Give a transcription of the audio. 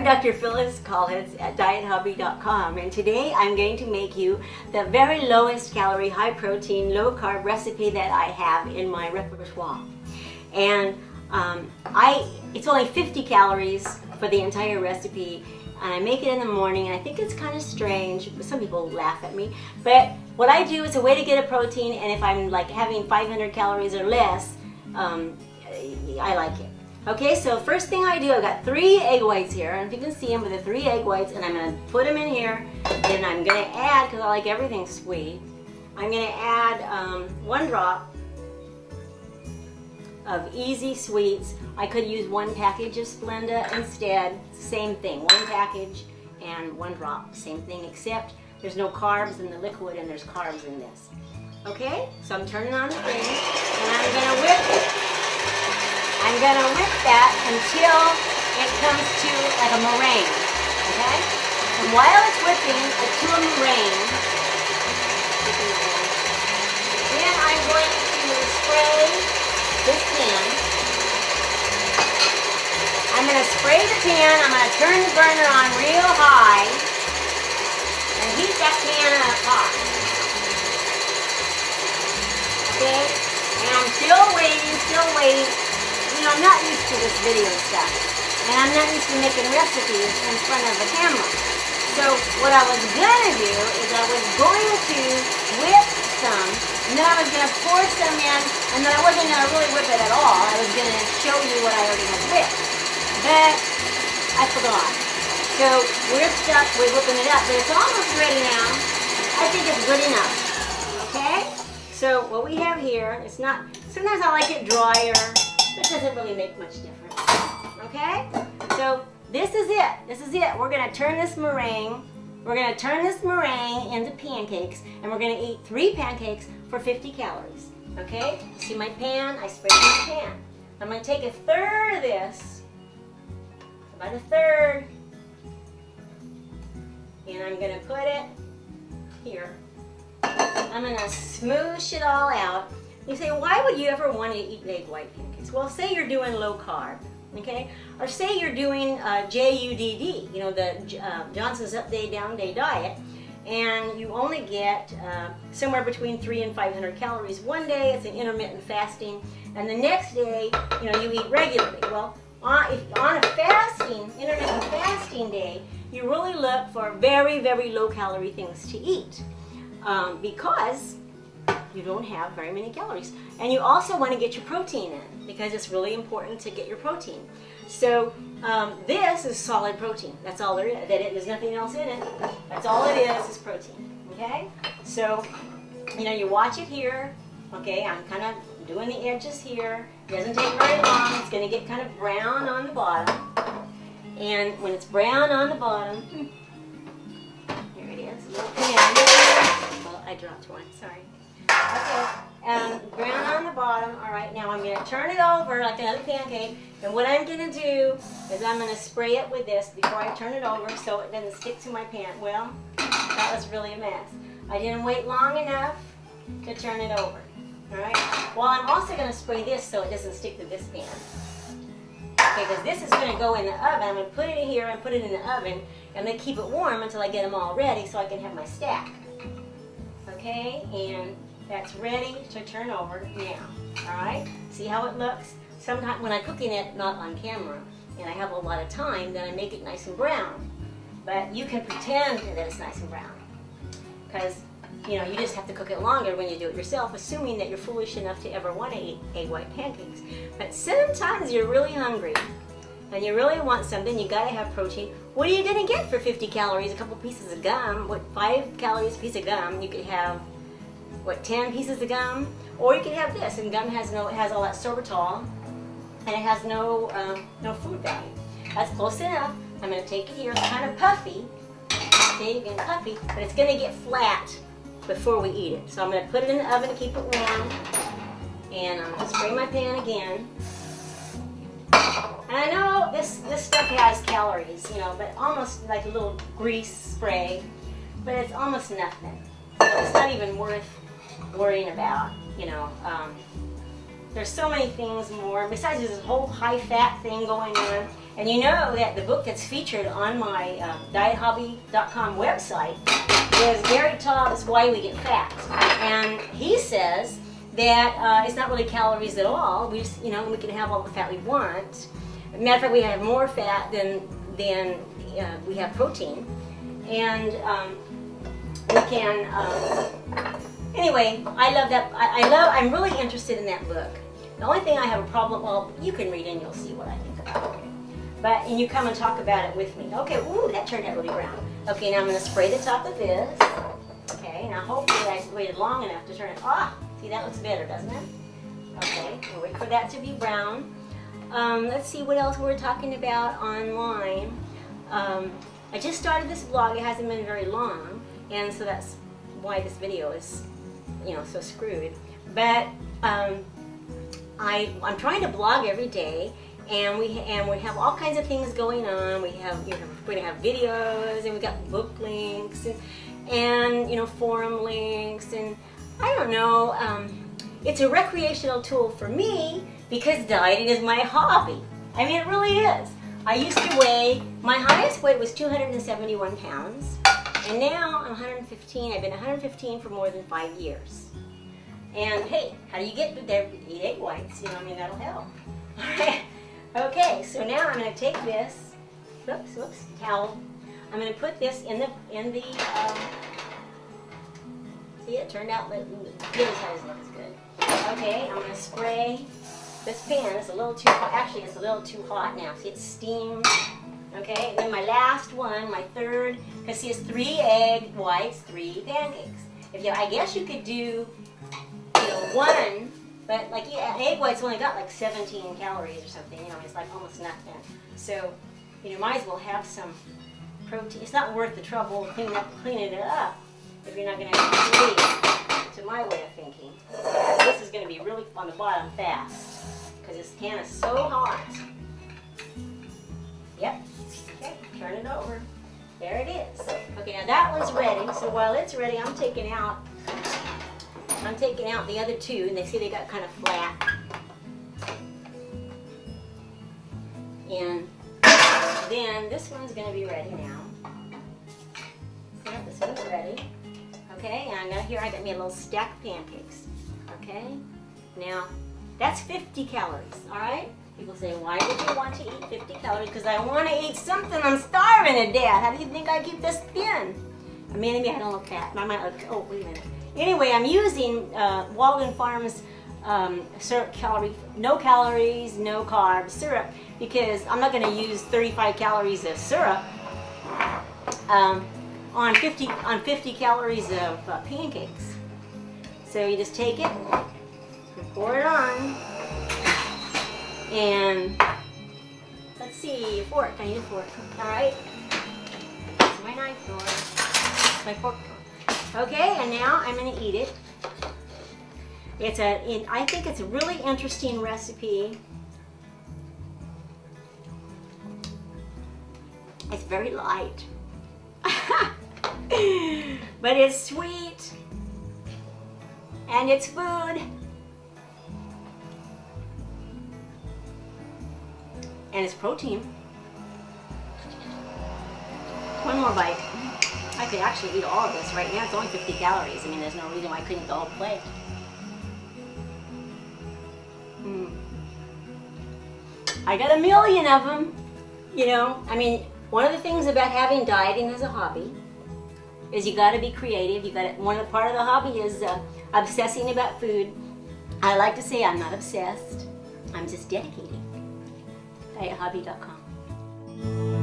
Dr. Phyllis Collins at diethubby.com, and today I'm going to make you the very lowest calorie, high protein, low carb recipe that I have in my repertoire. And it's only 50 calories for the entire recipe, and I make it in the morning, and I think it's kind of strange. Some people laugh at me, but what I do is a way to get a protein, and if I'm like having 500 calories or less, I like it. Okay, so first thing I do, I've got 3 egg whites here, and if you can see them with the 3 egg whites, and I'm going to put them in here, and I'm going to add, because I like everything sweet, I'm going to add 1 drop of Easy Sweets. I could use 1 package of Splenda instead, same thing, 1 package and 1 drop, same thing, except there's no carbs in the liquid and there's carbs in this. Okay, so I'm turning on the thing, and I'm going to whip it. I'm going to whip that until it comes to like a meringue, okay? And while it's whipping to a meringue, then I'm going to spray this pan. I'm going to spray the pan, I'm going to turn the burner on real high and heat that pan up hot. Okay? And I'm still waiting. You know, I'm not used to this video stuff, and I'm not used to making recipes in front of the camera. So what I was going to do is I was going to whip some, and then I was going to pour some in, and then I wasn't going to really whip it at all. I was going to show you what I already had whipped, but I forgot. So we're stuck with whipping it up, but it's almost ready now. I think it's good enough. Okay? So what we have here, it's not, sometimes I like it drier, but it doesn't really make much difference. Okay? So this is it. This is it. We're going to turn this meringue. We're going to turn this meringue into pancakes, and we're going to eat 3 pancakes for 50 calories. Okay? See my pan? I sprayed my pan. I'm going to take 1/3 of this, about 1/3, and I'm going to put it here. I'm going to smoosh it all out. You say, why would you ever want to eat egg white pancakes? Well, say you're doing low carb, okay? Or say you're doing JUDD, you know, the Johnson's Up Day Down Day diet, and you only get somewhere between 300 and 500 calories. One day it's an intermittent fasting, and the next day, you know, you eat regularly. Well, on a intermittent fasting day, you really look for very, very low calorie things to eat because you don't have very many calories. And you also want to get your protein in because it's really important to get your protein. So this is solid protein. That's all there is. There's nothing else in it. That's all it is protein. Okay? So, you know, you watch it here. Okay, I'm kind of doing the edges here. It doesn't take very long. It's going to get kind of brown on the bottom. And when it's brown on the bottom, here it is, a little pan. Well, I dropped one, sorry. Okay, brown on the bottom. All right, now I'm going to turn it over like another pancake. And what I'm going to do is I'm going to spray it with this before I turn it over so it doesn't stick to my pan. Well, that was really a mess. I didn't wait long enough to turn it over. All right. Well, I'm also going to spray this so it doesn't stick to this pan. Okay, because this is going to go in the oven. I'm going to put it in here and put it in the oven and then keep it warm until I get them all ready so I can have my stack. Okay, and that's ready to turn over now. All right, see how it looks? Sometimes when I'm cooking it, not on camera, and I have a lot of time, then I make it nice and brown. But you can pretend that it's nice and brown because, you know, you just have to cook it longer when you do it yourself, assuming that you're foolish enough to ever want to eat egg white pancakes. But sometimes you're really hungry and you really want something, you gotta have protein. What are you gonna get for 50 calories? A couple pieces of gum. What, 5 calories a piece of gum? You could have, what, 10 pieces of gum? Or you could have this, and gum has no, it has all that sorbitol, and it has no food value. That's close enough. I'm gonna take it here. It's kind of puffy. Okay, again, puffy, but it's gonna get flat before we eat it. So I'm gonna put it in the oven to keep it warm, and I'm gonna spray my pan again. And I know this stuff has calories, you know, but almost like a little grease spray, but it's almost nothing. So it's not even worth worrying about, you know. there's so many things more. Besides, there's this whole high-fat thing going on. And you know that the book that's featured on my diethobby.com website is Gary Taub's Why We Get Fat. And he says that it's not really calories at all. We just, we can have all the fat we want. Matter of fact, we have more fat than we have protein. And we can, anyway, I love that. I'm really interested in that book. The only thing I have a problem, well, you can read and you'll see what I think about it. And you come and talk about it with me. Okay, ooh, that turned out really brown. Okay, now I'm going to spray the top of this. Okay, now hopefully I waited long enough to turn it. See, that looks better, doesn't it? Okay, we'll wait for that to be brown. Let's see what else we're talking about online. I just started this blog. It hasn't been very long, and so that's why this video is, so screwed. But I'm trying to blog every day. And we have all kinds of things going on. We have we're going to have videos, and we got book links and forum links, and I don't know. It's a recreational tool for me because dieting is my hobby. I mean, it really is. I used to weigh, my highest weight was 271 pounds, and now I'm 115. I've been 115 for more than 5 years. And hey, how do you get there? Eat egg whites. That'll help. All right. Okay, so now I'm going to take this, towel. I'm going to put this in the see, it turned out, the other side looks good. Okay, I'm going to spray this pan. It's a little too hot. Actually, it's a little too hot now. See, it's steamed. Okay, and then my last one, my third, because see, it's 3 egg whites, 3 pancakes. I guess you could do, one. But like egg whites only got like 17 calories or something, it's like almost nothing. So, might as well have some protein. It's not worth the trouble cleaning it up if you're not going to have to my way of thinking. This is going to be really on the bottom fast because this pan is so hot. Yep. Okay, turn it over. There it is. Okay, now that one's ready. So while it's ready, I'm taking out the other two, and they got kind of flat. And then this one's going to be ready now. Yeah, this one's ready. Okay, and I got me a little stack of pancakes. Okay, now that's 50 calories, all right? People say, why would you want to eat 50 calories? Because I want to eat something. I'm starving to death. How do you think I keep this thin? Maybe I don't look fat. I might look, oh, wait a minute. Anyway, I'm using Walden Farms no calories, no carb syrup because I'm not going to use 35 calories of syrup on 50 calories of pancakes. So you just take it and pour it on, and let's see, a fork. I need a fork. All right. That's my knife drawer. My fork drawer. Okay, and now I'm going to eat it. I think it's a really interesting recipe. It's very light. But it's sweet. And it's food. And it's protein. One more bite. I could actually eat all of this right now. It's only 50 calories. There's no reason why I couldn't eat the whole plate. I got a million of them. One of the things about having dieting as a hobby is you got to be creative. Part of the hobby is obsessing about food. I like to say I'm not obsessed. I'm just dedicated. DietHobby.com.